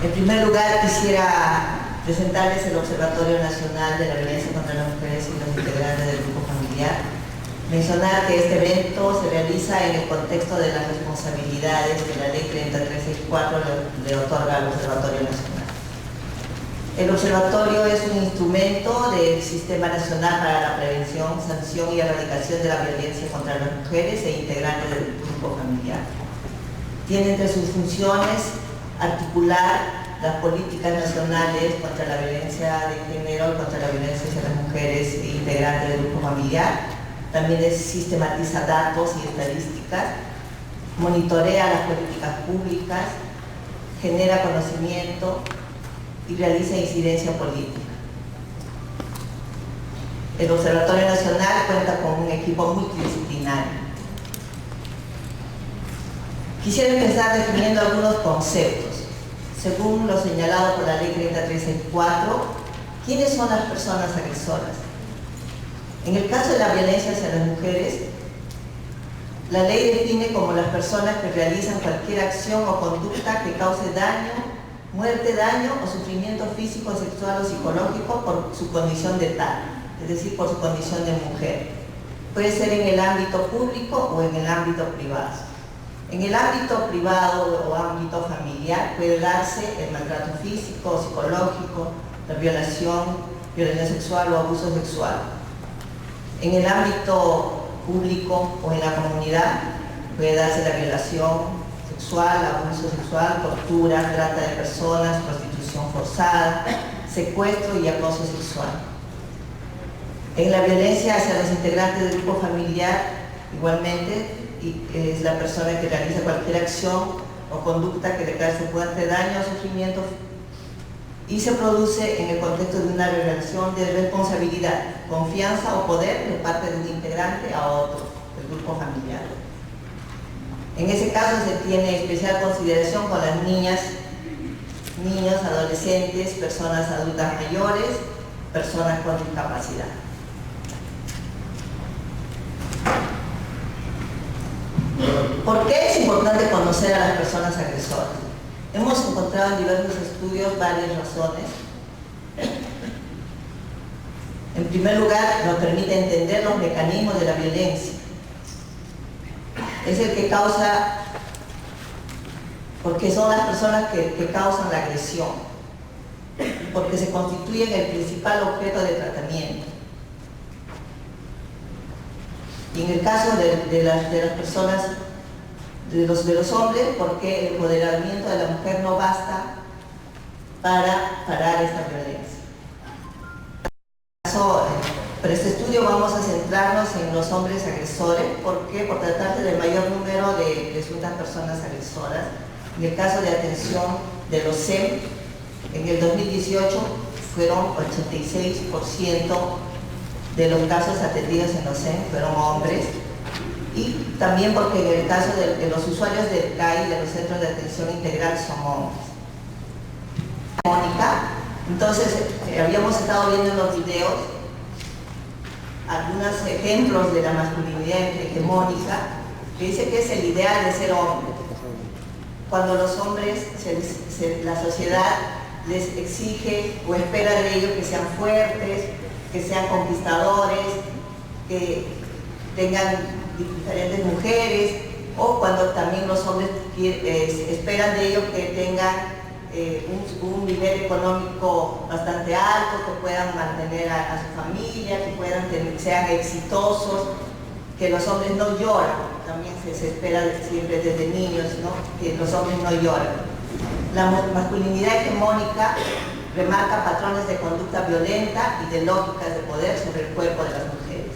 En primer lugar, quisiera presentarles el Observatorio Nacional de la Violencia contra las Mujeres y los integrantes del grupo familiar. Mencionar que este evento se realiza en el contexto de las responsabilidades que la Ley 3364 le otorga al Observatorio Nacional. El Observatorio es un instrumento del Sistema Nacional para la Prevención, Sanción y Erradicación de la Violencia contra las Mujeres e integrantes del grupo familiar. Tiene entre sus funciones articular las políticas nacionales contra la violencia de género y contra la violencia hacia las mujeres e integrantes del grupo familiar. También sistematiza datos y estadísticas, monitorea las políticas públicas, genera conocimiento y realiza incidencia política. El Observatorio Nacional cuenta con un equipo multidisciplinario. Quisiera empezar definiendo algunos conceptos. Según lo señalado por la Ley 3364, ¿quiénes son las personas agresoras? En el caso de la violencia hacia las mujeres, la ley define como las personas que realizan cualquier acción o conducta que cause daño, muerte, daño o sufrimiento físico, sexual o psicológico por su condición de tal, es decir, por su condición de mujer. Puede ser en el ámbito público o en el ámbito privado. En el ámbito privado o ámbito familiar puede darse el maltrato físico o psicológico, la violación sexual o abuso sexual. En el ámbito público o en la comunidad puede darse la violación sexual, abuso sexual, tortura, trata de personas, prostitución forzada, secuestro y acoso sexual. En la violencia hacia los integrantes del grupo familiar, igualmente, es la persona que realiza cualquier acción o conducta que le cause fuerte daño o sufrimiento y se produce en el contexto de una relación de responsabilidad, confianza o poder de parte de un integrante a otro del grupo familiar. En ese caso se tiene especial consideración con las niñas, niños, adolescentes, personas adultas mayores, personas con discapacidad. ¿Por qué es importante conocer a las personas agresoras? Hemos encontrado en diversos estudios varias razones. En primer lugar, nos permite entender los mecanismos de la violencia. Es el que causa, porque son las personas que causan la agresión, porque se constituyen el principal objeto de tratamiento. Y en el caso de las personas, de los hombres, porque el empoderamiento de la mujer no basta para parar esta violencia. Para este estudio vamos a centrarnos en los hombres agresores. ¿Por qué? Por tratarse del mayor número de presuntas personas agresoras. En el caso de atención de los SEM, en el 2018 fueron 86% de los casos atendidos en los SEM fueron hombres, y también porque en el caso de los usuarios del CAI, de los Centros de Atención Integral, son hombres. Mónica, entonces habíamos estado viendo en los videos algunos ejemplos de la masculinidad hegemónica, que dice que es el ideal de ser hombre. Cuando los hombres, la sociedad les exige o espera de ellos que sean fuertes, que sean conquistadores, que tengan diferentes mujeres, o cuando también los hombres esperan de ellos que tengan un nivel económico bastante alto, que puedan mantener a su familia, que sean exitosos, que los hombres no lloran. También se espera siempre desde niños, ¿no?, que los hombres no lloran. La masculinidad hegemónica remarca patrones de conducta violenta y de lógicas de poder sobre el cuerpo de las mujeres.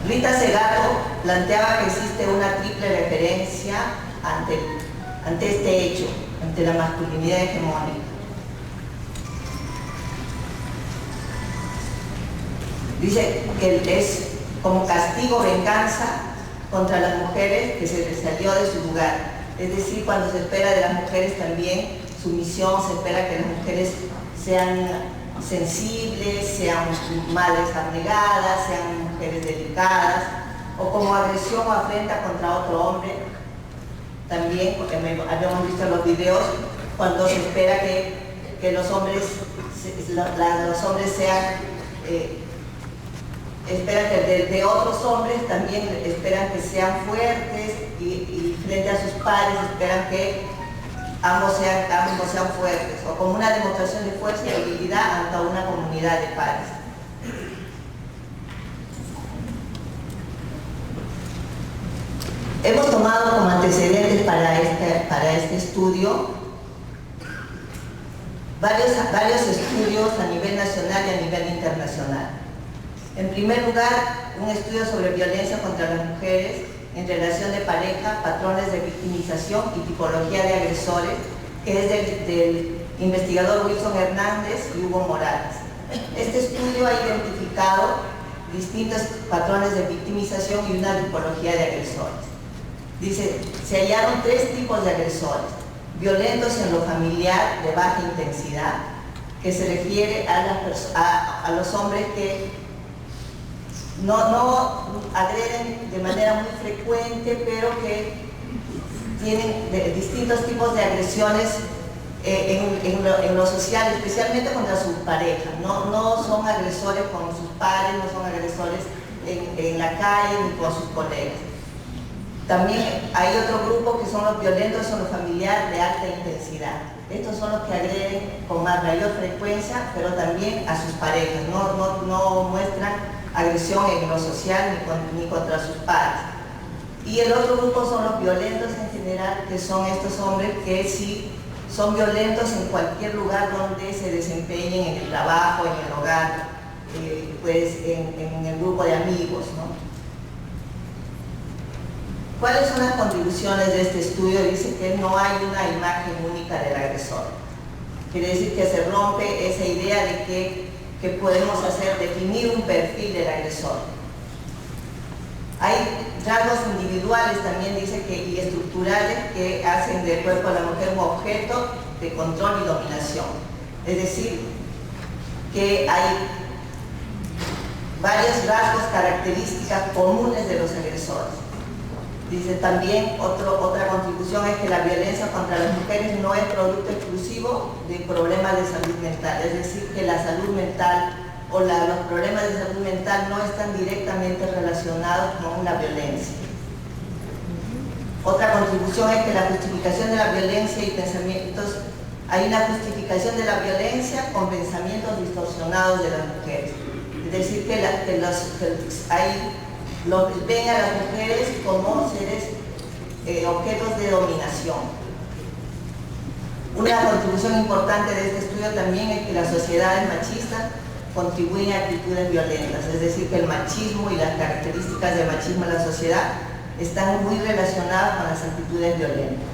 Rita Segato planteaba que existe una triple referencia ante este hecho, ante la masculinidad hegemónica. Dice que es como castigo, venganza contra las mujeres que se les salió de su lugar. Es decir, cuando se espera de las mujeres también sumisión, se espera que las mujeres sean sensibles, sean madres abnegadas, sean mujeres delicadas, o como agresión o afrenta contra otro hombre, también, porque habíamos visto en los videos, cuando se espera que los hombres sean, esperan que de otros hombres también esperan que sean fuertes y frente a sus pares esperan que ambos sean fuertes, o como una demostración de fuerza y habilidad ante una comunidad de pares. Hemos tomado como antecedentes para este estudio varios estudios a nivel nacional y a nivel internacional. En primer lugar, un estudio sobre violencia contra las mujeres en relación de pareja, patrones de victimización y tipología de agresores, que es del investigador Wilson Hernández y Hugo Morales. Este estudio ha identificado distintos patrones de victimización y una tipología de agresores. Dice, se hallaron 3 tipos de agresores: violentos en lo familiar de baja intensidad, que se refiere a los hombres que no agreden de manera muy frecuente, pero que tienen distintos tipos de agresiones en lo social, especialmente contra sus parejas. No son agresores con sus pares, no son agresores en la calle ni con sus colegas. También hay otro grupo que son los violentos en lo familiar de alta intensidad. Estos son los que agreden con mayor frecuencia, pero también a sus parejas. No muestran agresión en lo social ni contra sus pares. Y el otro grupo son los violentos en general, que son estos hombres que sí son violentos en cualquier lugar donde se desempeñen, en el trabajo, en el hogar, pues en el grupo de amigos, ¿no? ¿Cuáles son las contribuciones de este estudio? Dice que no hay una imagen única del agresor. Quiere decir que se rompe esa idea de que podemos definir un perfil del agresor. Hay rasgos individuales también, dice y estructurales, que hacen del cuerpo de la mujer un objeto de control y dominación. Es decir, que hay varios rasgos, características comunes de los agresores. Dice también, otra contribución es que la violencia contra las mujeres no es producto exclusivo de problemas de salud mental, es decir, que la salud mental o los problemas de salud mental no están directamente relacionados con la violencia. Otra contribución es que la justificación de la violencia y pensamientos, hay una justificación de la violencia con pensamientos distorsionados de las mujeres, es decir, que ven a las mujeres como seres objetos de dominación. Una contribución importante de este estudio también es que las sociedades machistas contribuyen a actitudes violentas, es decir, que el machismo y las características del machismo en la sociedad están muy relacionadas con las actitudes violentas.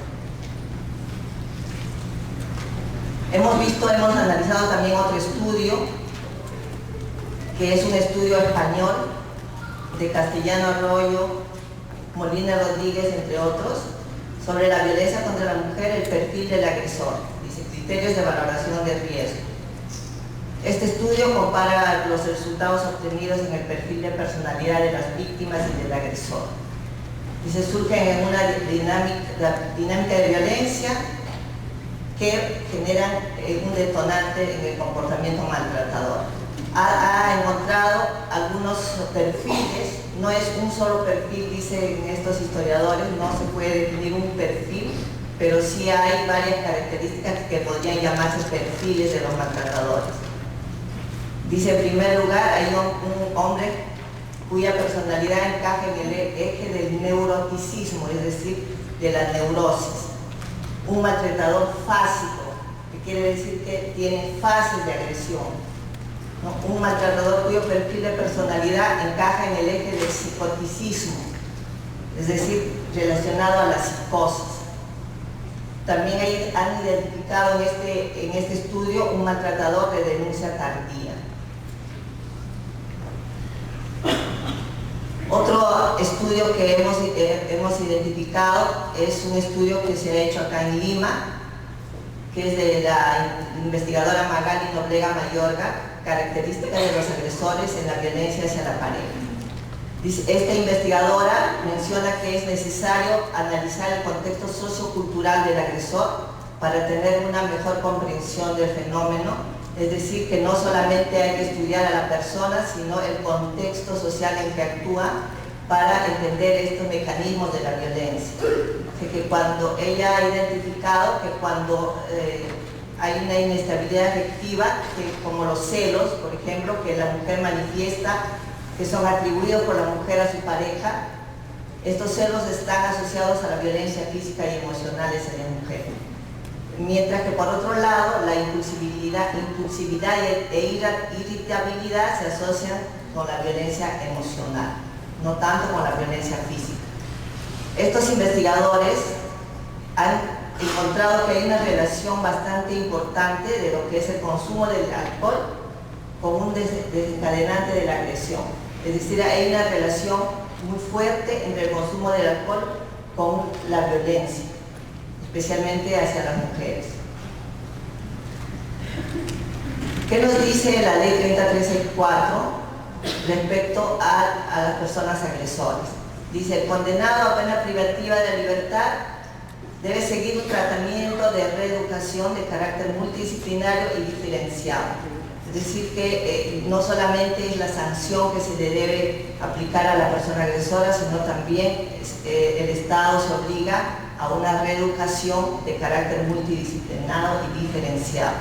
Hemos analizado también otro estudio, que es un estudio español de Castellano Arroyo, Molina Rodríguez, entre otros, sobre la violencia contra la mujer, el perfil del agresor, dice, criterios de valoración de riesgo. Este estudio compara los resultados obtenidos en el perfil de personalidad de las víctimas y del agresor. Dice, surgen en una dinámica de violencia que generan un detonante en el comportamiento maltratador. Ha encontrado algunos perfiles, no es un solo perfil, dicen estos historiadores, no se puede definir un perfil, pero sí hay varias características que podrían llamarse perfiles de los maltratadores. Dice, en primer lugar, hay un hombre cuya personalidad encaja en el eje del neuroticismo, es decir, de la neurosis. Un maltratador fásico, que quiere decir que tiene fases de agresión. Un maltratador cuyo perfil de personalidad encaja en el eje del psicoticismo, es decir, relacionado a la psicosis. También han identificado en este estudio un maltratador de denuncia tardía. Otro estudio que hemos identificado es un estudio que se ha hecho acá en Lima, que es de la investigadora Magali Noblega Mayorga, características de los agresores en la violencia hacia la pareja. Esta investigadora menciona que es necesario analizar el contexto sociocultural del agresor para tener una mejor comprensión del fenómeno, es decir, que no solamente hay que estudiar a la persona, sino el contexto social en que actúa para entender estos mecanismos de la violencia. Así que cuando ella ha identificado que cuando hay una inestabilidad afectiva, como los celos, por ejemplo, que la mujer manifiesta, que son atribuidos por la mujer a su pareja, estos celos están asociados a la violencia física y emocional hacia la mujer. Mientras que por otro lado, la impulsividad e irritabilidad se asocian con la violencia emocional, no tanto con la violencia física. Estos investigadores han encontrado que hay una relación bastante importante de lo que es el consumo del alcohol con un desencadenante de la agresión. Es decir, hay una relación muy fuerte entre el consumo del alcohol con la violencia, especialmente hacia las mujeres. ¿Qué nos dice la ley 3034 respecto a las personas agresoras? Dice, el condenado a pena privativa de la libertad debe seguir un tratamiento de reeducación de carácter multidisciplinario y diferenciado. Es decir, que no solamente es la sanción que se le debe aplicar a la persona agresora, sino también el Estado se obliga a una reeducación de carácter multidisciplinado y diferenciado.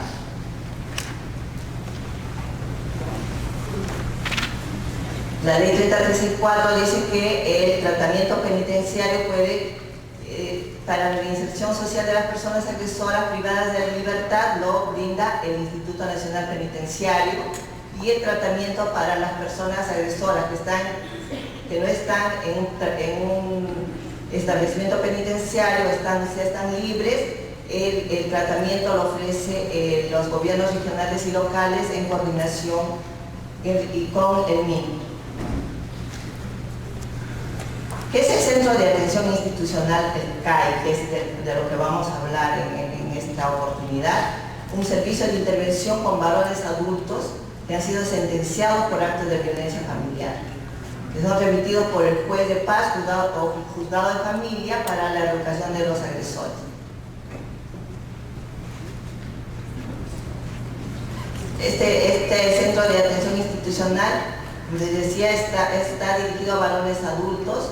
La ley 3034 dice que el tratamiento penitenciario puede, para la reinserción social de las personas agresoras privadas de la libertad, lo brinda el Instituto Nacional Penitenciario, y el tratamiento para las personas agresoras que no están en un establecimiento penitenciario, están libres, el tratamiento lo ofrece los gobiernos regionales y locales en coordinación con el MIN. ¿Qué es el Centro de Atención Institucional, el CAI, que es de lo que vamos a hablar en esta oportunidad? Un servicio de intervención con varones adultos que han sido sentenciados por actos de violencia familiar, que son remitidos por el juez de paz o juzgado de familia para la educación de los agresores. Este Centro de Atención Institucional, les decía, está dirigido a varones adultos,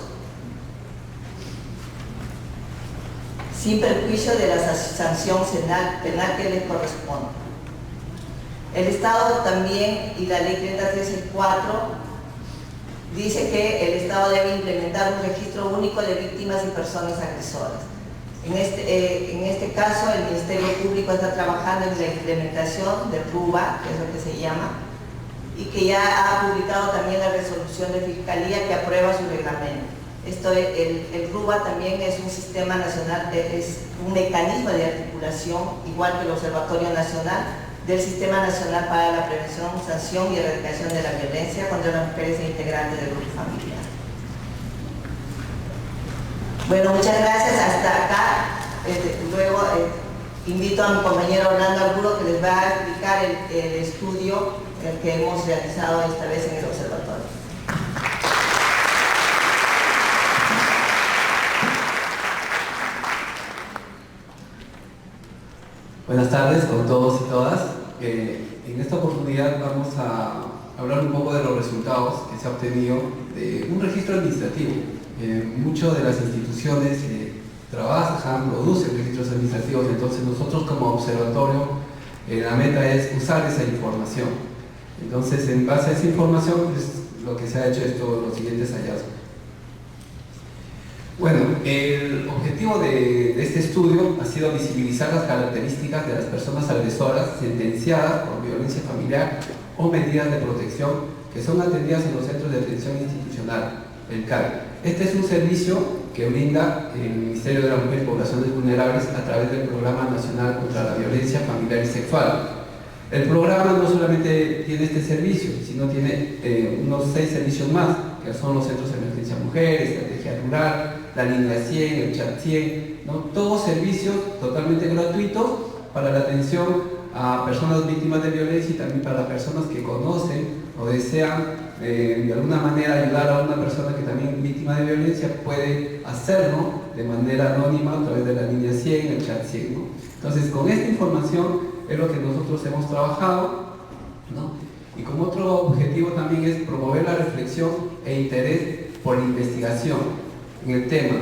sin perjuicio de la sanción penal que les corresponde. El Estado también, y la ley 3034, dice que el Estado debe implementar un registro único de víctimas y personas agresoras. En este caso, el Ministerio Público está trabajando en la implementación del RUBA, que es lo que se llama, y que ya ha publicado también la resolución de Fiscalía que aprueba su reglamento. El RUBA también es un sistema nacional, es un mecanismo de articulación, igual que el Observatorio Nacional, del Sistema Nacional para la Prevención, Sanción y Erradicación de la Violencia contra las mujeres e integrantes del grupo familiar. Bueno, muchas gracias. Hasta acá. Luego invito a mi compañero Orlando Arturo, que les va a explicar el estudio que hemos realizado esta vez en el observatorio. Buenas tardes con todos y todas. En esta oportunidad vamos a hablar un poco de los resultados que se ha obtenido de un registro administrativo. Muchas de las instituciones trabajan, producen registros administrativos, entonces nosotros como observatorio la meta es usar esa información. Entonces, en base a esa información es lo que se ha hecho los siguientes hallazgos. Bueno, el objetivo de este estudio ha sido visibilizar las características de las personas agresoras sentenciadas por violencia familiar o medidas de protección que son atendidas en los centros de atención institucional, el CAI. Este es un servicio que brinda el Ministerio de la Mujer y Poblaciones Vulnerables a través del Programa Nacional contra la Violencia Familiar y Sexual. El programa no solamente tiene este servicio, sino tiene unos 6 servicios más, que son los centros de emergencia mujer, estrategia rural, la línea 100, el chat 100, ¿no? Todos servicios totalmente gratuitos para la atención a personas víctimas de violencia y también para personas que conocen o desean de alguna manera ayudar a una persona que también es víctima de violencia, puede hacerlo de manera anónima a través de la línea 100, el chat 100, ¿no? Entonces, con esta información es lo que nosotros hemos trabajado, ¿no? Y como otro objetivo también es promover la reflexión e interés por investigación en el tema,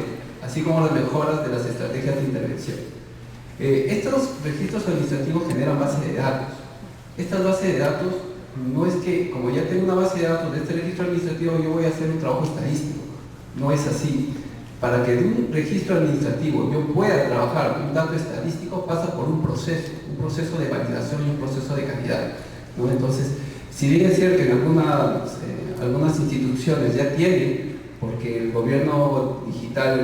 así como las mejoras de las estrategias de intervención. Estos registros administrativos generan bases de datos. Estas bases de datos no es que, como ya tengo una base de datos de este registro administrativo, yo voy a hacer un trabajo estadístico. No es así. Para que de un registro administrativo yo pueda trabajar un dato estadístico, pasa por un proceso de validación y un proceso de calidad, ¿no? Entonces, si bien es cierto que en algunas instituciones ya tienen, porque el gobierno digital,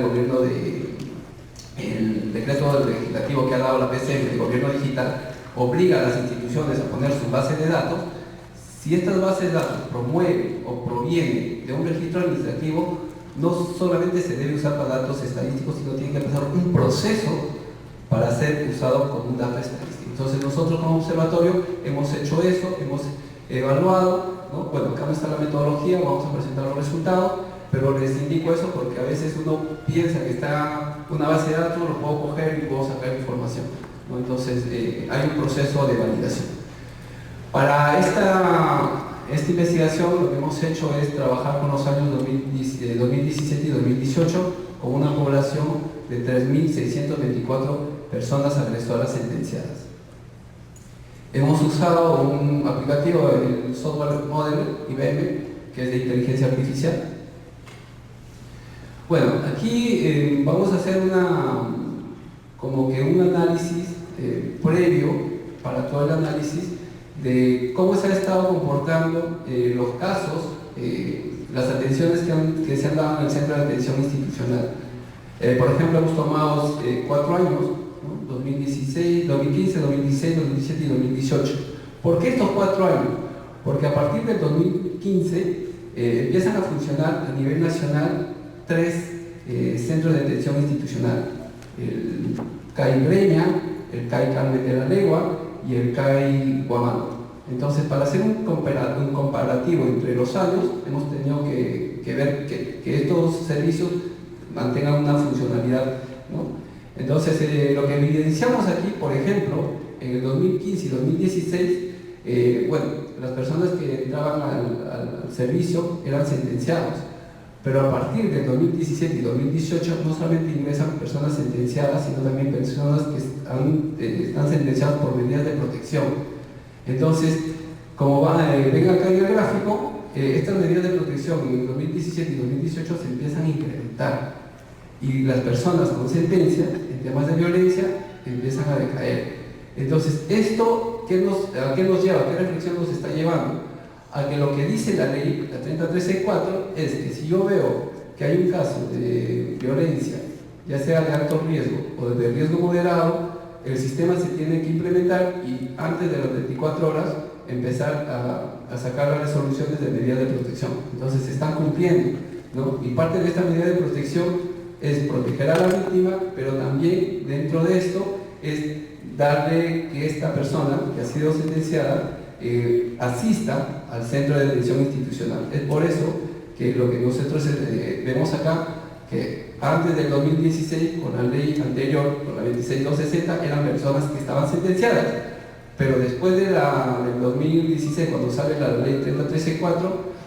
el decreto legislativo que ha dado la PCM, el gobierno digital, obliga a las instituciones a poner su base de datos. Si estas bases de datos promueven o provienen de un registro administrativo, no solamente se debe usar para datos estadísticos, sino tiene que pasar un proceso para ser usado como un dato estadístico. Entonces nosotros como observatorio hemos hecho eso, hemos evaluado, ¿no? Bueno, acá no está la metodología, vamos a presentar los resultados, pero les indico eso porque a veces uno piensa que está una base de datos, lo puedo coger y puedo sacar información, ¿no? Entonces hay un proceso de validación. Para esta investigación lo que hemos hecho es trabajar con los años 2017 y 2018 con una población de 3.624 personas agresoras sentenciadas. Hemos usado un aplicativo, el software model IBM, que es de inteligencia artificial. Bueno, aquí vamos a hacer como que un análisis previo para todo el análisis de cómo se ha estado comportando los casos, las atenciones que se han dado en el centro de atención institucional. Por ejemplo, hemos tomado 4 años, ¿no? 2016, 2015, 2016, 2017 y 2018. ¿Por qué estos 4 años? Porque a partir del 2015 empiezan a funcionar a nivel nacional 3 centros de atención institucional: el CAI Breña, el CAI Carmen de la Legua y el CAI Huamanga. Entonces, para hacer un comparativo entre los años, hemos tenido que ver que estos servicios mantengan una funcionalidad, ¿no? Entonces, lo que evidenciamos aquí, por ejemplo, en el 2015 y 2016, bueno, las personas que entraban al servicio eran sentenciados, pero a partir del 2017 y 2018 no solamente ingresan personas sentenciadas, sino también personas que están sentenciadas por medidas de protección. Entonces, como ven acá en el gráfico, estas medidas de protección en el 2017 y 2018 se empiezan a incrementar y las personas con sentencia en temas de violencia empiezan a decaer. Entonces, ¿esto a qué nos lleva? ¿A qué reflexión nos está llevando? A que lo que dice la ley, la 30.13.4, es que si yo veo que hay un caso de violencia, ya sea de alto riesgo o de riesgo moderado, el sistema se tiene que implementar y antes de las 24 horas empezar a sacar las resoluciones de medidas de protección. Entonces se están cumpliendo, ¿no? Y parte de esta medida de protección es proteger a la víctima, pero también dentro de esto es darle que esta persona que ha sido sentenciada asista al centro de atención institucional. Es por eso que lo que nosotros vemos acá, que antes del 2016, con la ley anterior, con la 26.260, eran personas que estaban sentenciadas, pero después del 2016, cuando sale la ley 30.13.4,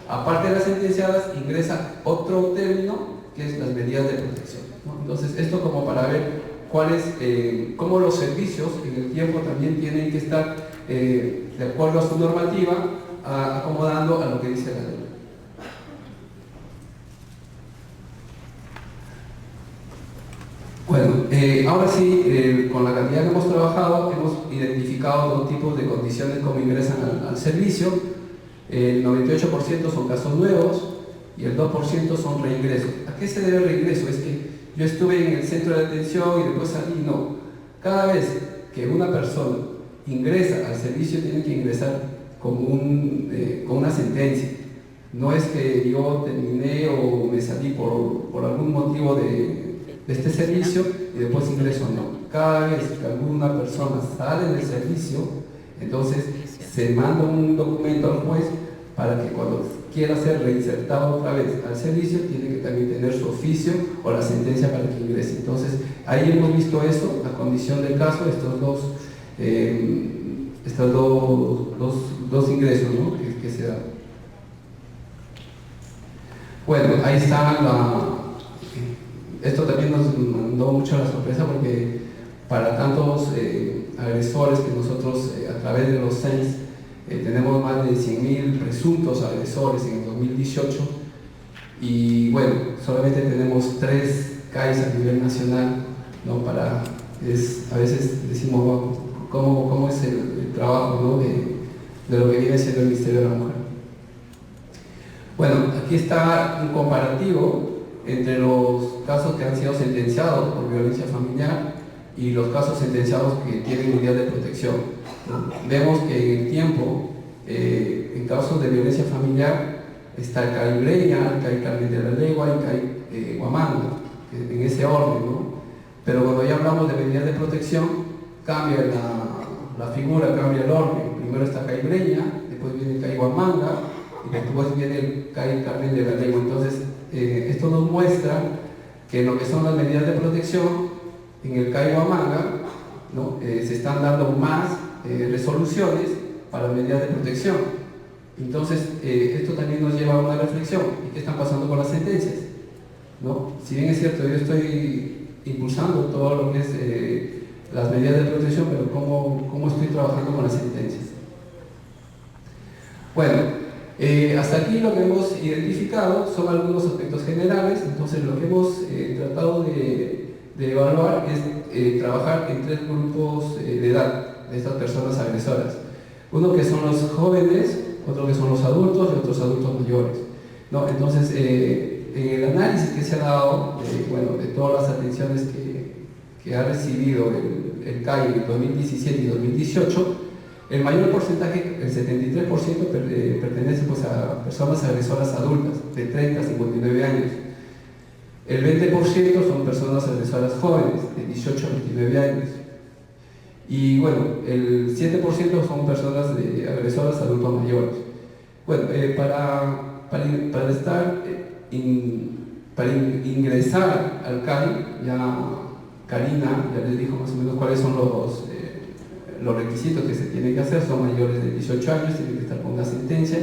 aparte de las sentenciadas, ingresa otro término, que es las medidas de protección, ¿no? Entonces, esto como para ver cómo los servicios en el tiempo también tienen que estar de acuerdo a su normativa, acomodando a lo que dice la ley. Bueno, ahora sí, con la cantidad que hemos trabajado, hemos identificado 2 tipos de condiciones como ingresan al servicio. El 98% son casos nuevos y el 2% son reingresos. ¿A qué se debe el reingreso? Es que yo estuve en el centro de atención y después salí. No. Cada vez que una persona ingresa al servicio, tiene que ingresar con una sentencia. No es que yo terminé o me salí por algún motivo de este servicio y después ingreso. No. Cada vez que alguna persona sale del servicio, Entonces se manda un documento al juez para que cuando quiera ser reinsertado otra vez al servicio, tiene que también tener su oficio o la sentencia para que ingrese. Entonces ahí hemos visto eso, la condición del caso, estos dos ingresos, ¿no?, que se dan. Bueno, ahí está esto también nos mandó mucho la sorpresa, porque para tantos agresores que nosotros a través de los CENS tenemos más de 100.000 presuntos agresores en el 2018, y bueno, solamente tenemos 3 CAIs a nivel nacional, ¿no? A veces decimos, bueno, ¿cómo es el trabajo, ¿no?, de lo que viene siendo el Ministerio de la Mujer? Bueno, aquí está un comparativo entre los casos que han sido sentenciados por violencia familiar y los casos sentenciados que tienen medidas de protección. Vemos que en el tiempo, en casos de violencia familiar, está el CAI Breña, el CAI Carmen de la Legua y el CAI Huamanga, en ese orden, ¿no? Pero cuando ya hablamos de medidas de protección, cambia la figura, cambia el orden. Primero está CAI Breña, después viene el CAI Huamanga y después viene el CAI Carmen de la Legua. Entonces, esto nos muestra que en lo que son las medidas de protección, en el CAI Huamanga, ¿no?, se están dando más resoluciones para medidas de protección. Entonces, esto también nos lleva a una reflexión. ¿Y qué están pasando con las sentencias? ¿No? Si bien es cierto, yo estoy impulsando todo lo que es las medidas de protección, pero ¿cómo estoy trabajando con las sentencias? Bueno, hasta aquí lo que hemos identificado son algunos aspectos generales. Entonces, lo que hemos tratado de evaluar es trabajar en 3 grupos de edad de estas personas agresoras. Uno que son los jóvenes, otro que son los adultos y otros adultos mayores, ¿no? Entonces, en el análisis que se ha dado de todas las atenciones que ha recibido el CAI en 2017 y 2018, el mayor porcentaje, el 73%, pertenece pues a personas agresoras adultas de 30 a 59 años. El 20% son personas agresoras jóvenes de 18 a 29 años. Y bueno, el 7% son personas agresoras adultos mayores. Bueno, para ingresar al CAI, ya Karina ya les dijo más o menos cuáles son los requisitos que se tienen que hacer. Son mayores de 18 años, tienen que estar con una sentencia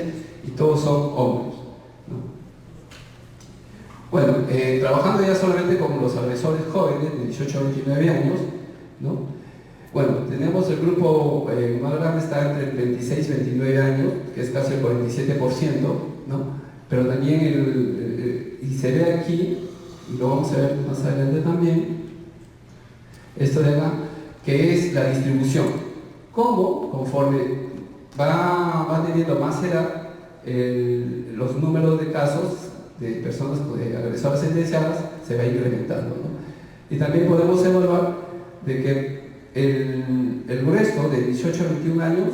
y todos son hombres, ¿no? Bueno, trabajando ya solamente con los agresores jóvenes de 18 a 29 años, ¿no? Bueno, tenemos el grupo más grande, está entre el 26 y 29 años, que es casi el 47%, ¿no? Pero también, y se ve aquí, y lo vamos a ver más adelante también, esto de acá, que es la distribución. Cómo, conforme va teniendo más edad, los números de casos de personas agresoras sentenciadas se va incrementando, ¿no? Y también podemos evaluar de que el grueso de 18 a 21 años,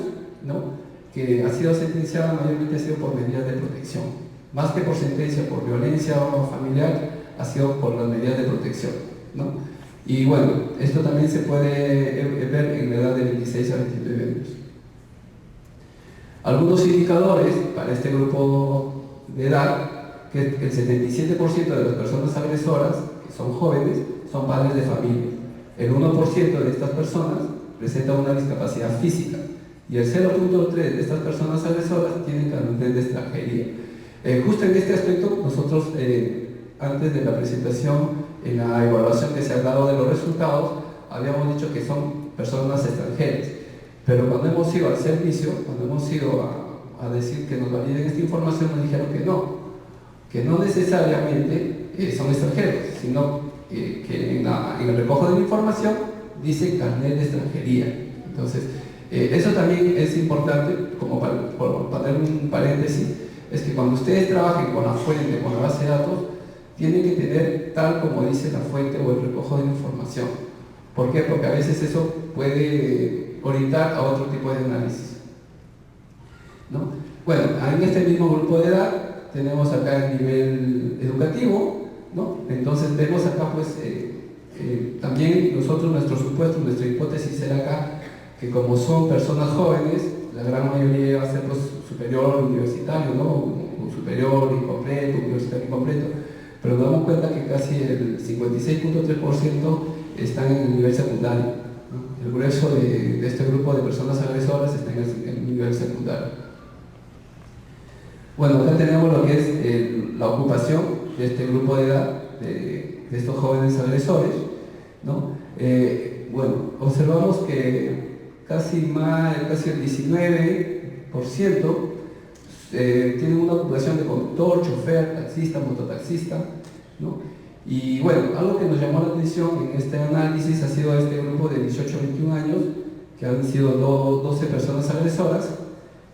¿no?, que ha sido sentenciado mayormente ha sido por medidas de protección, más que por sentencia por violencia familiar, ha sido por las medidas de protección, ¿no? Y bueno, esto también se puede ver en la edad de 26 a 29 años. Algunos indicadores para este grupo de edad, que el 77% de las personas agresoras, que son jóvenes, son padres de familia. El 1% de estas personas presenta una discapacidad física y el 0.3% de estas personas agresoras tienen carnet de extranjería. Justo en este aspecto, nosotros antes de la presentación, en la evaluación que se ha dado de los resultados, habíamos dicho que son personas extranjeras, pero cuando hemos ido al servicio, cuando hemos ido a decir que nos validen esta información, nos dijeron que no necesariamente son extranjeros, sino que en el recojo de la información dice carnet de extranjería. Entonces, eso también es importante, como para poner un paréntesis, es que cuando ustedes trabajen con la fuente, con la base de datos, tienen que tener tal como dice la fuente o el recojo de la información. ¿Por qué? Porque a veces eso puede orientar a otro tipo de análisis, ¿no? Bueno, en este mismo grupo de edad tenemos acá el nivel educativo, ¿no? Entonces vemos acá pues también nosotros, nuestro supuesto, nuestra hipótesis era acá que como son personas jóvenes, la gran mayoría va a ser pues, superior universitario, ¿no? O superior incompleto, universitario incompleto, pero nos damos cuenta que casi el 56.3% están en el nivel secundario, ¿no? El grueso de este grupo de personas agresoras está en el nivel secundario. Bueno, acá tenemos lo que es la ocupación de este grupo de edad, de estos jóvenes agresores, ¿no? Bueno, observamos que casi el 19% tienen una ocupación de conductor, chofer, taxista, mototaxista, ¿no? Y bueno, algo que nos llamó la atención en este análisis ha sido este grupo de 18 a 21 años, que han sido 12 personas agresoras,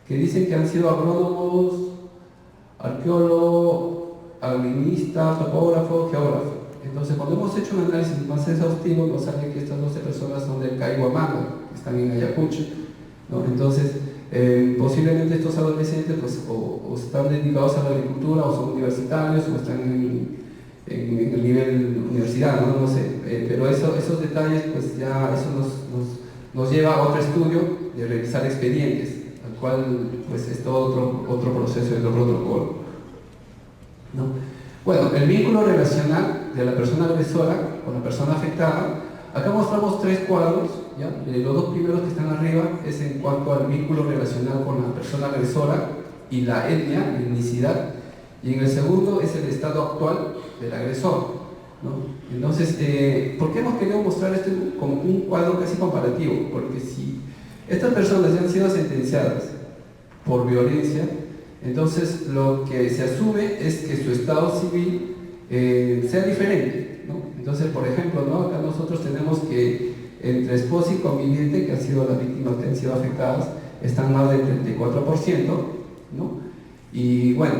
que dicen que han sido agrónomos, arqueólogo, alpinista, topógrafo, geógrafo. Entonces, cuando hemos hecho un análisis más exhaustivo, nos sale que estas 12 personas son del CAI Huamanga, que están en Ayacucho, ¿no? Entonces, posiblemente estos adolescentes pues, o están dedicados a la agricultura, o son universitarios, o están en el nivel universidad, no sé. Pero esos detalles, pues ya eso nos lleva a otro estudio de revisar expedientes, al cual pues es todo otro proceso, otro protocolo, ¿no? Bueno, el vínculo relacional de la persona agresora con la persona afectada. Acá mostramos 3 cuadros, ¿ya? Los 2 primeros que están arriba es en cuanto al vínculo relacional con la persona agresora y la etnia, la etnicidad, y en el segundo es el estado actual del agresor, ¿no? Entonces, ¿por qué hemos querido mostrar esto como un cuadro casi comparativo? Porque si estas personas ya han sido sentenciadas por violencia, entonces lo que se asume es que su estado civil sea diferente, ¿no? Entonces, por ejemplo, ¿no? Acá nosotros tenemos que entre esposa y conviviente, que han sido las víctimas que han sido afectadas, están más del 34%, ¿no? Y bueno,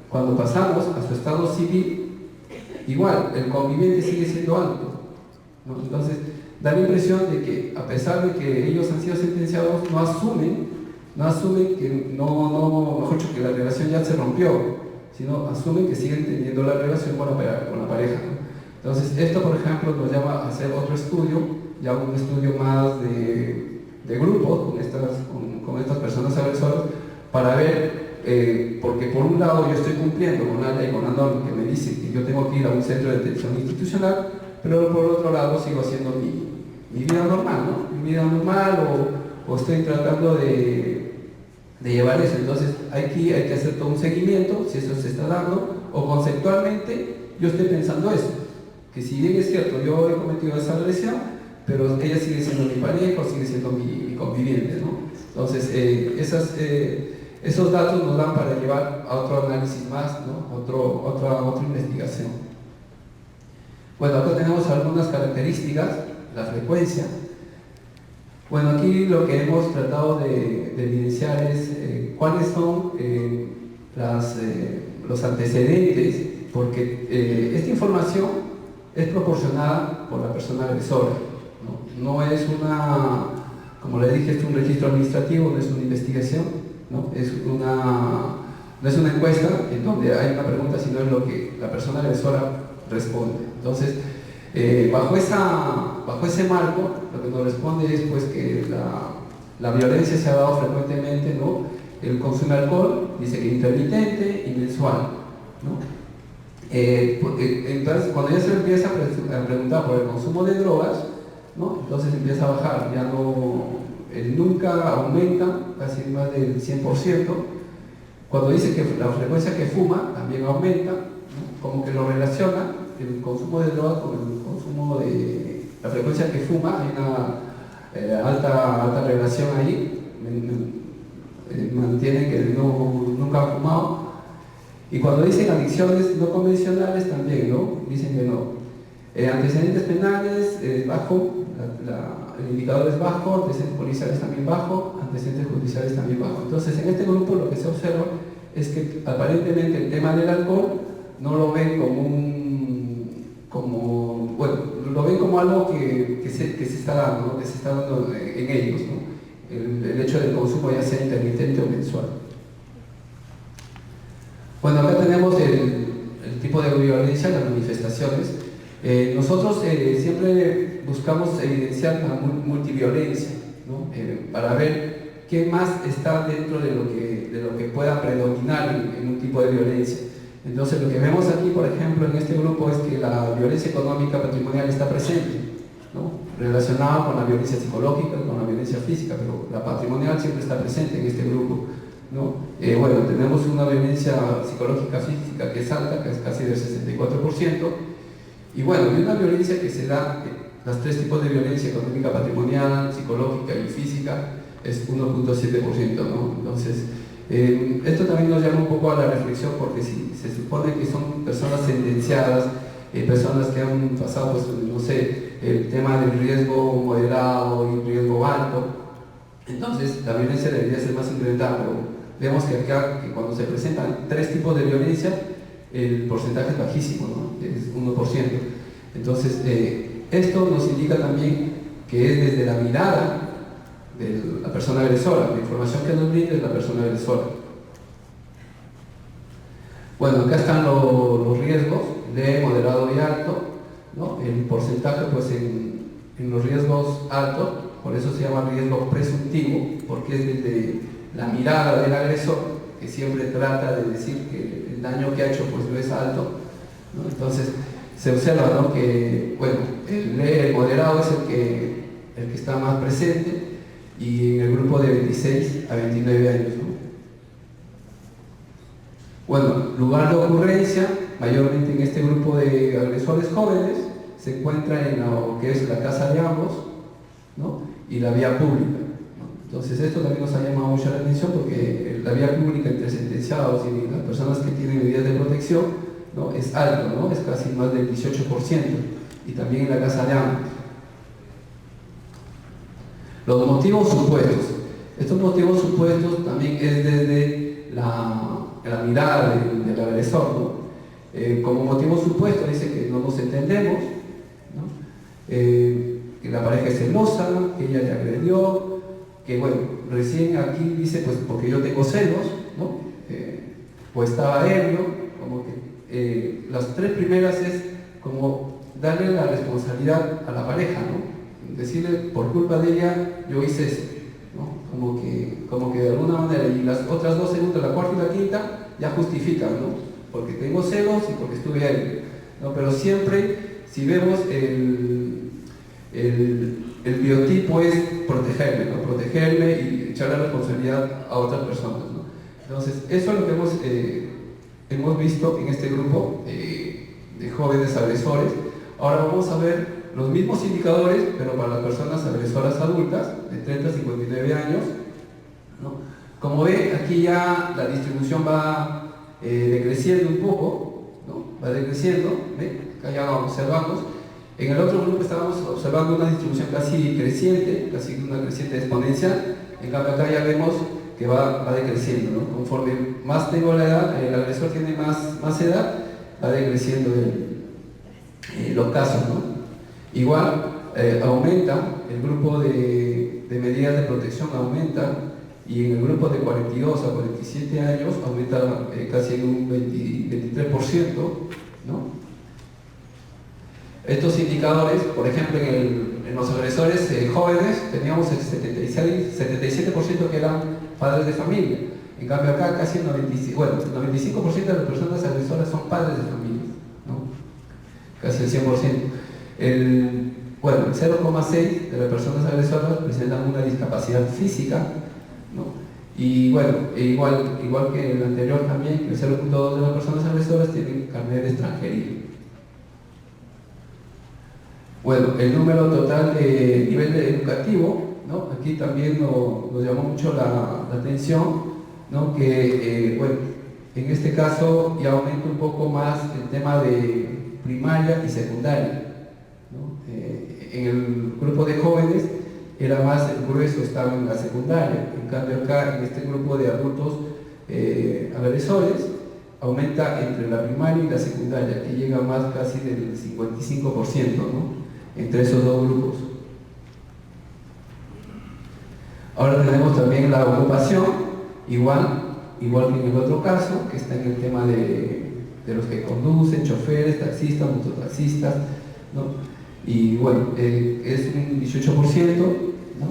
cuando pasamos a su estado civil, igual, el conviviente sigue siendo alto, ¿no? Entonces, da la impresión de que, a pesar de que ellos han sido sentenciados, no asumen que mejor dicho, que la relación ya se rompió, sino asumen que siguen teniendo la relación con la pareja, ¿no? Entonces, esto, por ejemplo, nos llama a hacer otro estudio, ya un estudio más de grupos con estas personas agresoras, para ver, porque por un lado yo estoy cumpliendo con la ley, con la norma que me dice que yo tengo que ir a un centro de detención institucional, pero por otro lado sigo haciendo mi vida normal, ¿no? Mi vida normal, o estoy tratando de llevar eso. Entonces aquí hay que hacer todo un seguimiento, si eso se está dando, o conceptualmente yo estoy pensando eso, que si bien es cierto, yo he cometido esa agresión, pero ella sigue siendo mi pareja o sigue siendo mi conviviente, ¿no? Entonces esos datos nos dan para llevar a otro análisis más, ¿no? Otra investigación. Bueno, acá tenemos algunas características, la frecuencia. Bueno, aquí lo que hemos tratado de evidenciar es cuáles son los antecedentes, porque esta información es proporcionada por la persona agresora, ¿no? No es como le dije, es un registro administrativo, no es una investigación, ¿no? No es una encuesta en donde hay una pregunta, sino es lo que la persona agresora responde. Entonces, bajo ese marco, lo que nos responde es pues, que la violencia se ha dado frecuentemente, ¿no? El consumo de alcohol, dice que intermitente y mensual, ¿no? Entonces, cuando ya se empieza a preguntar por el consumo de drogas, ¿no? Entonces empieza a bajar, ya no, nunca aumenta, casi más del 100%. Cuando dice que la frecuencia que fuma también aumenta, ¿no? Como que lo relaciona el consumo de drogas con el consumo de la frecuencia que fuma, hay una alta relación ahí, mantiene que nunca ha fumado. Y cuando dicen adicciones no convencionales también, ¿no? Dicen que no. Antecedentes penales, bajo, el indicador es bajo, antecedentes policiales también bajo, antecedentes judiciales también bajo. Entonces, en este grupo lo que se observa es que aparentemente el tema del alcohol no lo ven lo ven como algo que se está dando, ¿no? Que se está dando en ellos, ¿no? El hecho del consumo ya sea intermitente o mensual. Bueno, acá tenemos el tipo de violencia, las manifestaciones. Nosotros siempre buscamos evidenciar la multiviolencia, ¿no? Para ver qué más está dentro de lo que pueda predominar en un tipo de violencia. Entonces lo que vemos aquí, por ejemplo, en este grupo es que la violencia económica patrimonial está presente, ¿no? Relacionada con la violencia psicológica, con la violencia física, pero la patrimonial siempre está presente en este grupo, ¿no? Bueno, tenemos una violencia psicológica física que es alta, que es casi del 64%, y bueno, y una violencia que se da, los tres tipos de violencia económica, patrimonial, psicológica y física, es 1.7%, ¿no? Entonces, esto también nos llama un poco a la reflexión, porque si se supone que son personas sentenciadas, personas que han pasado, pues, no sé, el tema del riesgo moderado y el riesgo alto, entonces la violencia debería ser más incrementada, pero vemos que acá, que cuando se presentan tres tipos de violencia, el porcentaje es bajísimo, ¿no? Es 1%. Entonces, esto nos indica también que es desde la mirada de la persona agresora, la información que nos brinda es la persona agresora. Bueno, acá están los riesgos, leve, moderado y alto, ¿no? El porcentaje, pues en los riesgos altos, por eso se llama riesgo presuntivo, porque es desde la mirada del agresor, que siempre trata de decir que el daño que ha hecho pues no es alto, ¿no? Entonces se observa, ¿no?, que bueno, el moderado es el que está más presente, y en el grupo de 26 a 29 años, ¿no? Bueno, lugar de ocurrencia, mayormente en este grupo de agresores jóvenes, se encuentra en lo que es la casa de ambos, ¿no?, y la vía pública, ¿no? Entonces esto también nos ha llamado mucho la atención, porque la vía pública entre sentenciados y las personas que tienen medidas de protección, ¿no?, es alto, ¿no?, es casi más del 18%, y también en la casa de ambos. Los motivos supuestos. Estos motivos supuestos también es desde la mirada del agresor, ¿no? Como motivo supuesto dice que no nos entendemos, ¿no? Que la pareja es celosa, que ella le agredió, que bueno, recién aquí dice pues porque yo tengo celos, ¿no? O estaba ebrio, como que las tres primeras es como darle la responsabilidad a la pareja, ¿no? Decirle por culpa de ella yo hice eso, ¿no? Como que de alguna manera, y las otras dos segundas, la cuarta y la quinta, ya justifican, ¿no? Porque tengo celos y porque estuve ebrio, ¿no? Pero siempre, si vemos el biotipo es protegerme, ¿no? Protegerme y echar la responsabilidad a otras personas, ¿no? Entonces, eso es lo que hemos visto en este grupo de jóvenes agresores. Ahora vamos a ver los mismos indicadores, pero para las personas agresoras adultas de 30 a 59 años, ¿no? Como ven, aquí ya la distribución va decreciendo un poco, ¿no? Va decreciendo, ¿ven? Acá ya observamos. En el otro grupo estábamos observando una distribución casi creciente, casi una creciente exponencial. En cambio acá ya vemos que va decreciendo, ¿no? Conforme más tengo la edad, el agresor tiene más edad, va decreciendo los casos, ¿no? Igual aumenta el grupo de medidas de protección, aumenta, y en el grupo de 42 a 47 años aumenta casi en un 23%, ¿no? Estos indicadores, por ejemplo, en los agresores jóvenes teníamos el 77% que eran padres de familia. En cambio acá casi el 95% de las personas agresoras son padres de familia, ¿no? Casi el 100%. El 0,6% de las personas agresoras presentan una discapacidad física, ¿no? Y bueno, igual que el anterior también, el 0,2% de las personas agresoras tienen carnet de extranjería. Bueno, el número total de nivel educativo, ¿no? Aquí también nos llamó mucho la atención, ¿no? Que bueno, en este caso ya aumenta un poco más el tema de primaria y secundaria, ¿no? En el grupo de jóvenes era más grueso, estaba en la secundaria. En cambio acá, en este grupo de adultos agresores, aumenta entre la primaria y la secundaria, que llega más casi del 55%, ¿no?, entre esos dos grupos. Ahora tenemos también la ocupación, igual que en el otro caso, que está en el tema de los que conducen, choferes, taxistas, mototaxistas, ¿no? Y bueno, es un 18%, ¿no?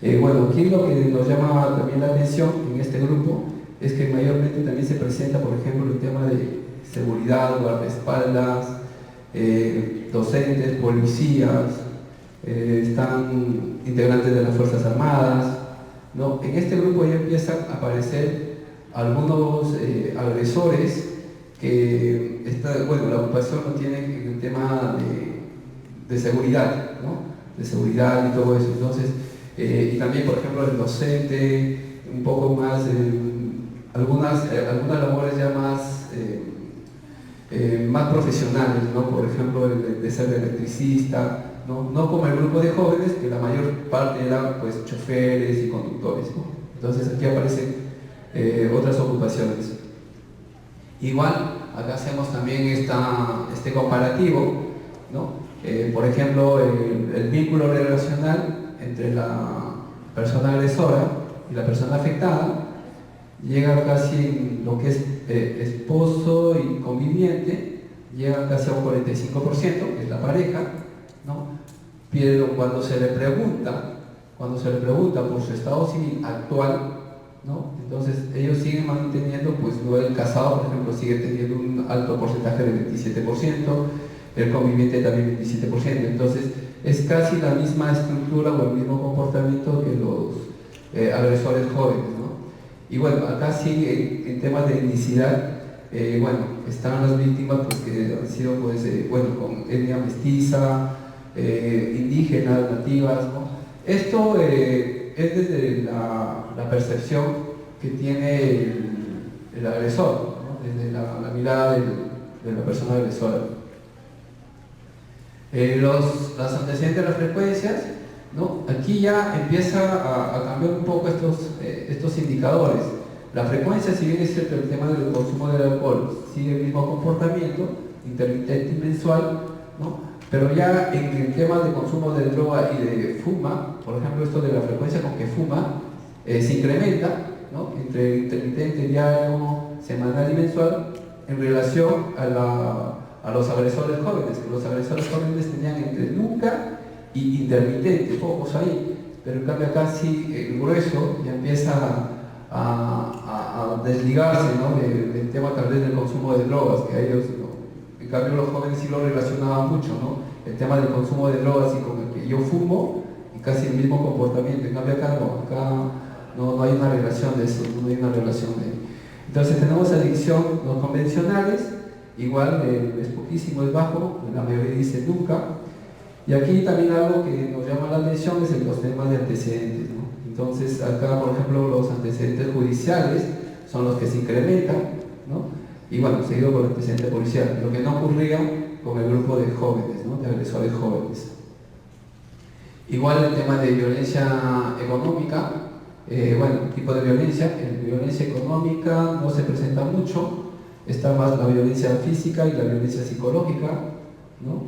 Bueno, aquí lo que nos llama también la atención en este grupo es que mayormente también se presenta, por ejemplo, el tema de seguridad, guardaespaldas, docentes, policías, están integrantes de las Fuerzas Armadas, ¿no? En este grupo ya empiezan a aparecer algunos agresores que, bueno, la ocupación no tiene en el tema de seguridad, ¿no? De seguridad y todo eso. Entonces, y también, por ejemplo, el docente, un poco más, algunas labores ya más profesionales, ¿no? Por ejemplo, el de ser electricista, ¿no? No como el grupo de jóvenes, que la mayor parte eran pues choferes y conductores, ¿no? Entonces aquí aparecen otras ocupaciones. Igual, acá hacemos también este comparativo, ¿no? Por ejemplo, el vínculo relacional entre la persona agresora y la persona afectada llega casi en lo que es esposo y conviviente, llega casi a un 45%, que es la pareja, ¿no? Pero cuando se le pregunta por su estado civil actual, ¿no? Entonces ellos siguen manteniendo, pues no, el casado, por ejemplo, sigue teniendo un alto porcentaje de 27%, el conviviente también 27%, entonces es casi la misma estructura o el mismo comportamiento que los agresores jóvenes, ¿no? Y bueno, acá sí en temas de etnicidad, bueno, están las víctimas pues, que han sido pues, bueno, con etnia mestiza, indígenas, nativas, ¿no? Esto es desde la percepción que tiene el agresor, ¿no? Desde la mirada de la persona agresora. Las antecedentes de las frecuencias, ¿no? Aquí ya empieza a cambiar un poco estos indicadores. La frecuencia, si bien es cierto el tema del consumo del alcohol, sigue el mismo comportamiento, intermitente y mensual, ¿no? Pero ya en el tema de consumo de droga y de fuma, por ejemplo, esto de la frecuencia con que fuma, se incrementa, ¿no? Entre intermitente, diario, semanal y mensual, en relación a los agresores jóvenes, que los agresores jóvenes tenían entre nunca y intermitente, pocos ahí, pero en cambio acá sí el grueso ya empieza a desligarse, ¿no? del tema tal vez del consumo de drogas, que a ellos, ¿no? En cambio los jóvenes sí lo relacionaban mucho, ¿no? El tema del consumo de drogas y con el que yo fumo y casi el mismo comportamiento, en cambio acá no hay una relación de eso, no hay una relación de... Entonces tenemos adicción no convencionales, igual es poquísimo, es bajo, la mayoría dice nunca, y aquí también algo que nos llama la atención es los temas de antecedentes, ¿no? Entonces acá, por ejemplo, los antecedentes judiciales son los que se incrementan, ¿no? Y bueno, seguido por el antecedente policial, lo que no ocurría con el grupo de jóvenes, ¿no? De agresores jóvenes. Igual el tema de violencia económica, bueno, tipo de violencia, en violencia económica no se presenta mucho, está más la violencia física y la violencia psicológica, ¿no?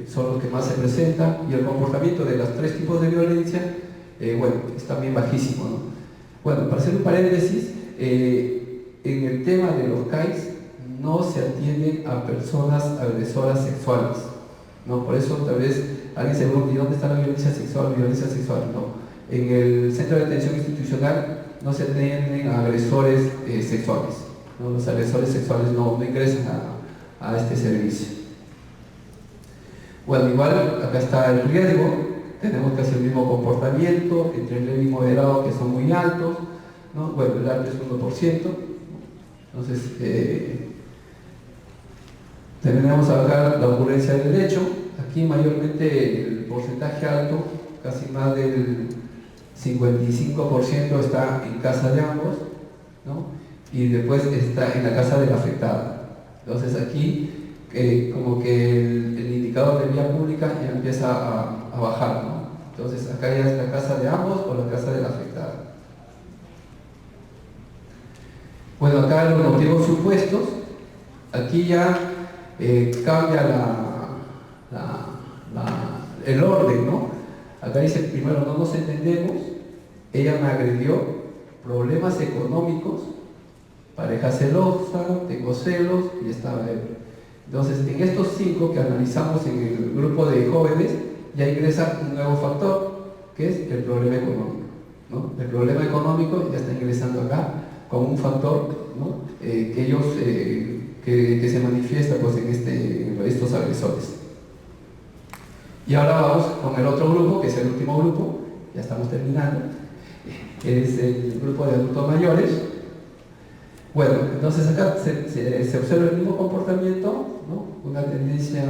Son los que más se presentan, y el comportamiento de los tres tipos de violencia, bueno, es también bajísimo, ¿no? Bueno, para hacer un paréntesis, en el tema de los CAIs no se atienden a personas agresoras sexuales, ¿no? Por eso tal vez alguien se pregunta, ¿y dónde está la violencia sexual? Violencia sexual, no. En el centro de atención institucional no se atienden a agresores sexuales, ¿no? Los agresores sexuales no ingresan a este servicio. Bueno, igual acá está el riesgo, tenemos casi el mismo comportamiento entre el leve y moderado, que son muy altos, ¿no? Bueno, el alto es 1%, entonces tenemos acá la ocurrencia del hecho, aquí mayormente el porcentaje alto, casi más del 55% está en casa de ambos, ¿no? Y después está en la casa del afectado. Entonces aquí como que el indicador de vía pública ya empieza a bajar, ¿no? Entonces acá ya es la casa de ambos o la casa del afectado. Bueno, acá los motivos supuestos, aquí ya cambia el orden, ¿no? Acá dice primero, no nos entendemos, ella me agredió, problemas económicos, pareja celosa, tengo celos y estaba ebrio. Entonces, en estos 5 que analizamos en el grupo de jóvenes, ya ingresa un nuevo factor, que que es el problema económico, ¿no? El problema económico ya está ingresando acá como un factor, ¿no? Que se manifiesta pues, en estos agresores. Y ahora vamos con el otro grupo, que es el último grupo, ya estamos terminando, es el grupo de adultos mayores. Bueno, entonces acá se observa el mismo comportamiento, ¿no? Una tendencia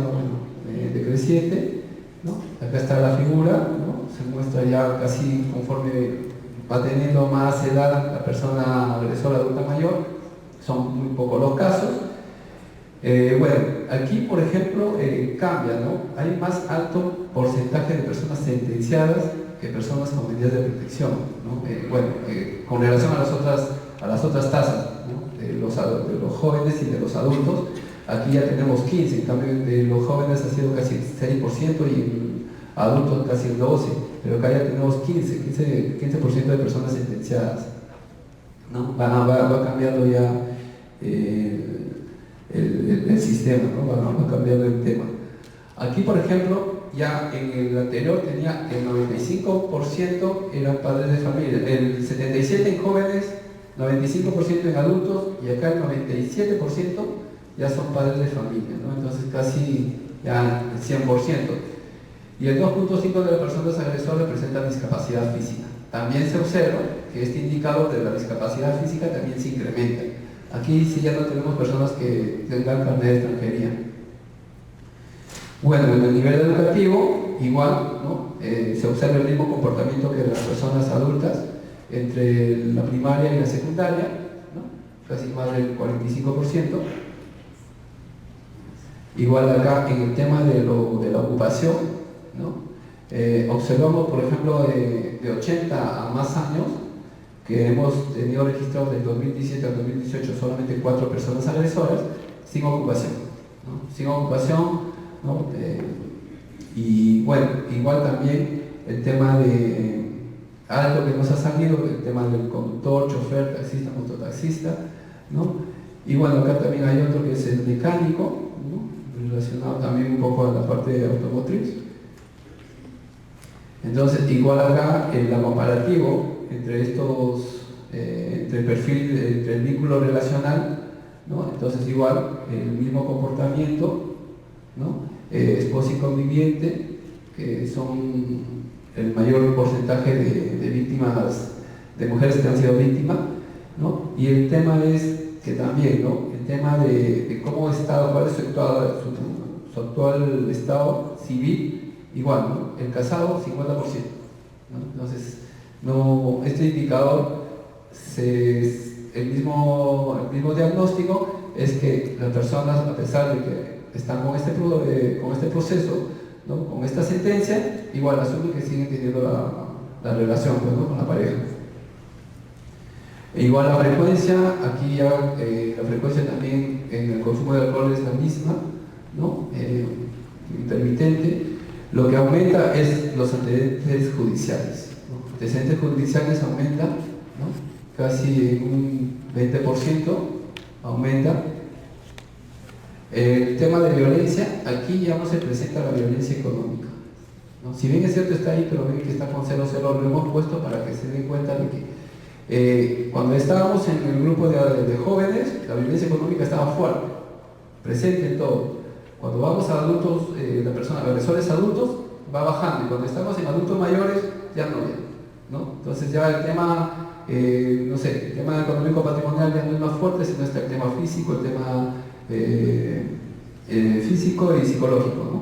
decreciente, ¿no? Acá está la figura, ¿no? Se muestra ya casi conforme va teniendo más edad la persona agresora adulta mayor, son muy pocos los casos. Bueno, aquí por ejemplo cambia, ¿no? Hay más alto porcentaje de personas sentenciadas que personas con medidas de protección, ¿no? Con relación a las otras tasas, ¿no? de los jóvenes y de los adultos, aquí ya tenemos 15, en cambio de los jóvenes ha sido casi el 6% y en adultos casi el 12%, pero acá ya tenemos 15% de personas sentenciadas, ¿no? Va cambiando ya el sistema, ¿no? Va cambiando el tema. Aquí, por ejemplo, ya en el anterior tenía el 95% eran padres de familia, el 77% en jóvenes, 95% en adultos, y acá el 97% ya son padres de familia, ¿no? Entonces casi ya el 100%. Y el 2.5% de las personas agresoras presentan discapacidad física. También se observa que este indicador de la discapacidad física también se incrementa. Aquí sí ya no tenemos personas que tengan carnet de extranjería. Bueno, en el nivel educativo, igual, ¿no? Se observa el mismo comportamiento que las personas adultas entre la primaria y la secundaria, ¿no? Casi más del 45%. Igual acá en el tema de la ocupación, ¿no? Observamos, por ejemplo, de 80 a más años, que hemos tenido registrados del 2017 al 2018 solamente 4 personas agresoras sin ocupación, ¿no? Sin ocupación, ¿no? Y bueno, igual también el tema de algo que nos ha salido, el tema del conductor, chofer, taxista, mototaxista, ¿no? Y bueno, acá también hay otro que es el mecánico, ¿no? Relacionado también un poco a la parte automotriz. Entonces, igual acá el comparativo entre entre el perfil, entre el vínculo relacional, ¿no? Entonces igual el mismo comportamiento, ¿no? Esposo y conviviente, que son el mayor porcentaje de víctimas, de mujeres que han sido víctimas, ¿no? Y el tema es que también, ¿no? El tema de cómo está, cuál es su actual estado civil, igual, ¿no? El casado 50%, ¿no? Entonces, este indicador, el mismo diagnóstico es que las personas, a pesar de que están con este proceso, ¿no? Con esta sentencia, igual asumen que siguen teniendo la relación, ¿no? Con la pareja. E igual la frecuencia, aquí ya la frecuencia también en el consumo de alcohol es la misma, ¿no? Intermitente. Lo que aumenta es los antecedentes judiciales, ¿no? Antecedentes judiciales aumentan, ¿no? Casi un 20% aumenta. El tema de violencia, aquí ya no se presenta la violencia económica, ¿no? Si bien es cierto está ahí, pero ven que está con 0,0, lo hemos puesto para que se den cuenta de que cuando estábamos en el grupo de jóvenes, la violencia económica estaba fuerte, presente en todo. Cuando vamos a adultos, la persona, agresores adultos, va bajando, y cuando estamos en adultos mayores, ya no. Entonces ya el tema, no sé, el tema económico patrimonial ya no es más fuerte, sino está el tema físico, el tema físico y psicológico, ¿no?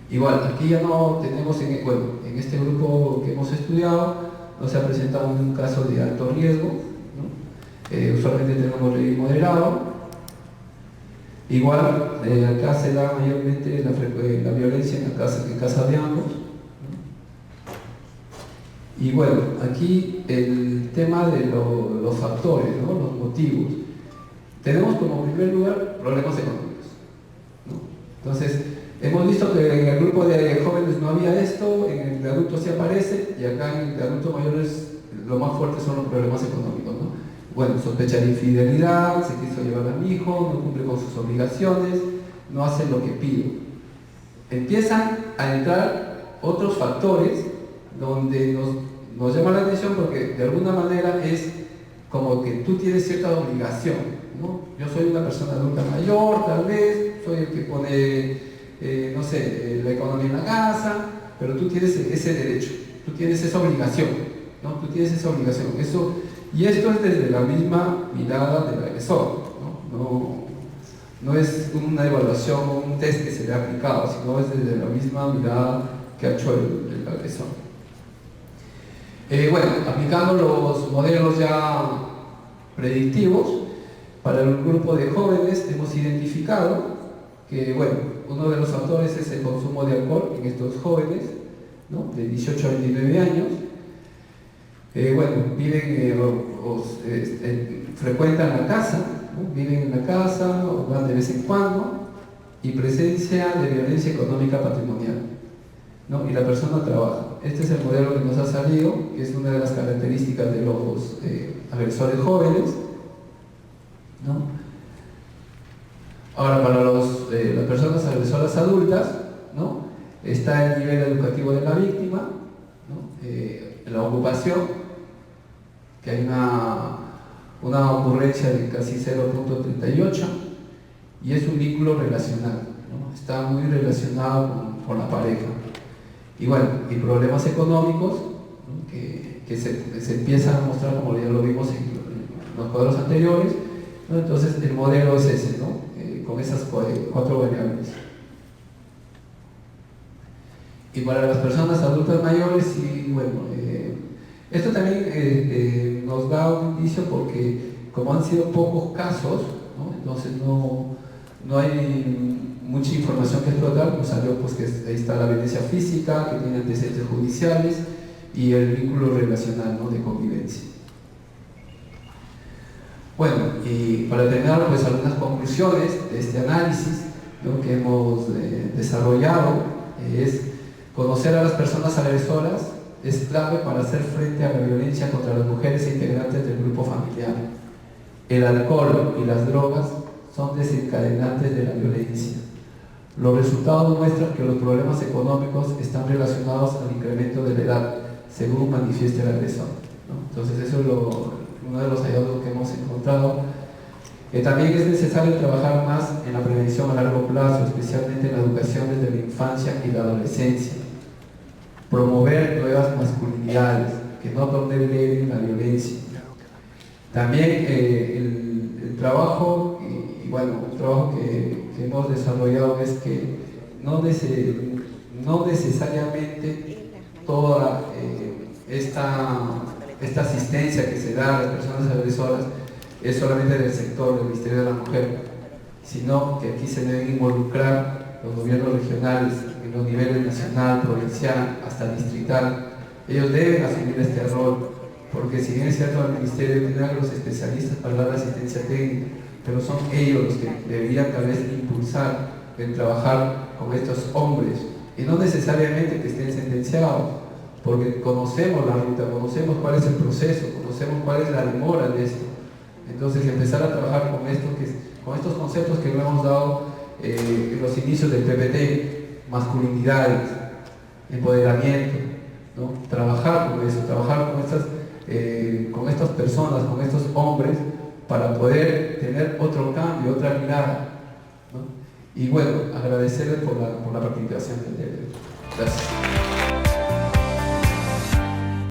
Igual, aquí ya no tenemos, en este grupo que hemos estudiado, no se ha presentado un caso de alto riesgo, ¿no? Usualmente tenemos ley moderado. Igual, acá se da mayormente la violencia en casa de ambos, ¿no? Y bueno, aquí el tema de los factores, ¿no? Los motivos. Tenemos como primer lugar problemas económicos, ¿no? Entonces, hemos visto que en el grupo de jóvenes no había esto, en el de adultos sí aparece, y acá en el de adultos mayores lo más fuerte son los problemas económicos, ¿no? Bueno, sospecha de infidelidad, se quiso llevar a mi hijo, no cumple con sus obligaciones, no hace lo que pido. Empiezan a entrar otros factores donde nos llama la atención porque de alguna manera es como que tú tienes cierta obligación, ¿no? Yo soy una persona adulta mayor, tal vez, soy el que pone, no sé, la economía en la casa, pero tú tienes ese derecho, tú tienes esa obligación, ¿no? Tú tienes esa obligación. Y esto es desde la misma mirada del agresor, ¿no? No es una evaluación o un test que se le ha aplicado, sino es desde la misma mirada que ha hecho el agresor. Bueno, aplicando los modelos ya predictivos, para el grupo de jóvenes hemos identificado que, bueno, uno de los factores es el consumo de alcohol en estos jóvenes, ¿no? De 18 a 29 años. Bueno, viven frecuentan la casa, ¿no? Viven en la casa o van de vez en cuando, y presencia de violencia económica patrimonial, ¿no? Y la persona trabaja. Este es el modelo que nos ha salido, que es una de las características de los agresores jóvenes, ¿no? Ahora, para las personas agresoras adultas, ¿no? Está el nivel educativo de la víctima, ¿no? La ocupación, que hay una ocurrencia de casi 0.38, y es un vínculo relacional, ¿no? Está muy relacionado con la pareja. Y bueno, y problemas económicos, ¿no? que se empiezan a mostrar, como ya lo vimos en los cuadros anteriores, ¿no? Entonces el modelo es ese, ¿no? Con esas 4 variables. Y para las personas adultas mayores, y bueno, esto también nos da un indicio porque como han sido pocos casos, ¿no? Entonces no hay mucha información que explotar. Nos salió pues que ahí está la violencia física, que tiene antecedentes judiciales, y el vínculo relacional, ¿no? De convivencia. Bueno, y para terminar, pues algunas conclusiones de este análisis, ¿no? Que hemos desarrollado es: conocer a las personas agresoras es clave para hacer frente a la violencia contra las mujeres e integrantes del grupo familiar. El alcohol y las drogas son desencadenantes de la violencia. Los resultados muestran que los problemas económicos están relacionados al incremento de la edad, según manifiesta el agresor, ¿no? Entonces eso es uno de los hallazgos que hemos encontrado. También es necesario trabajar más en la prevención a largo plazo, especialmente en la educación desde la infancia y la adolescencia. Promover nuevas masculinidades, que no toleren la violencia. También el trabajo, y bueno, el trabajo que hemos desarrollado es que no necesariamente toda esta asistencia que se da a las personas agresoras es solamente del sector del Ministerio de la Mujer, sino que aquí se deben involucrar los gobiernos regionales en los niveles nacional, provincial, hasta distrital. Ellos deben asumir este rol, porque si bien es cierto, el Ministerio tiene a los especialistas para dar asistencia técnica, pero son ellos los que deberían tal vez impulsar en trabajar con estos hombres, y no necesariamente que estén sentenciados, porque conocemos la ruta, conocemos cuál es el proceso, conocemos cuál es la demora de esto. Entonces empezar a trabajar con estos conceptos que lo hemos dado en los inicios del PPT: masculinidades, empoderamiento, ¿no? Trabajar con eso, trabajar con estas personas, con estos hombres, para poder tener otro cambio, otra mirada, ¿no? Y bueno, agradecerles por la participación del día de hoy. Gracias.